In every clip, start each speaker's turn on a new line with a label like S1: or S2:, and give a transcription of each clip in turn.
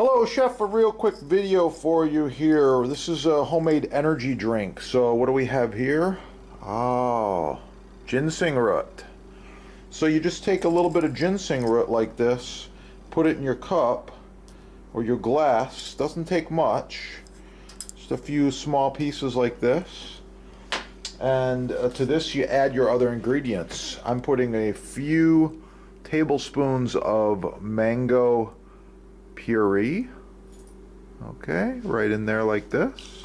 S1: Hello, Chef. A real quick video for you here. This is a homemade energy drink. So what do we have here? Oh, ginseng root. So you just take a little bit of ginseng root like this, put it in your cup or your glass. Doesn't take much. Just a few small pieces like this. And to this you add your other ingredients. I'm putting a few tablespoons of mango puree. Okay, right in there like this.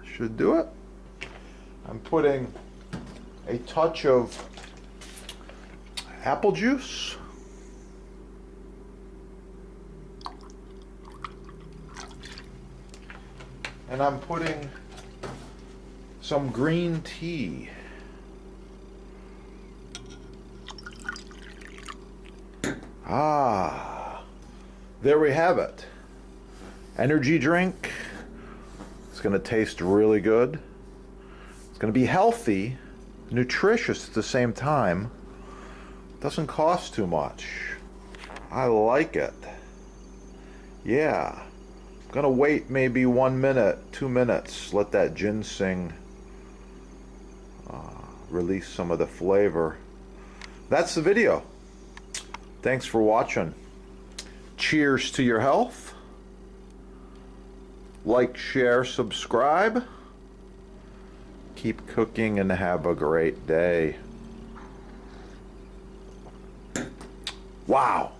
S1: Should do it. I'm putting a touch of apple juice. And I'm putting some green tea. There we have it. Energy drink. It's going to taste really good. It's going to be healthy, nutritious at the same time. Doesn't cost too much. I like it. Yeah. I'm going to wait maybe 1 minute, 2 minutes. Let that ginseng release some of the flavor. That's the video. Thanks for watching. Cheers to your health. Like, share, subscribe. Keep cooking and have a great day. Wow.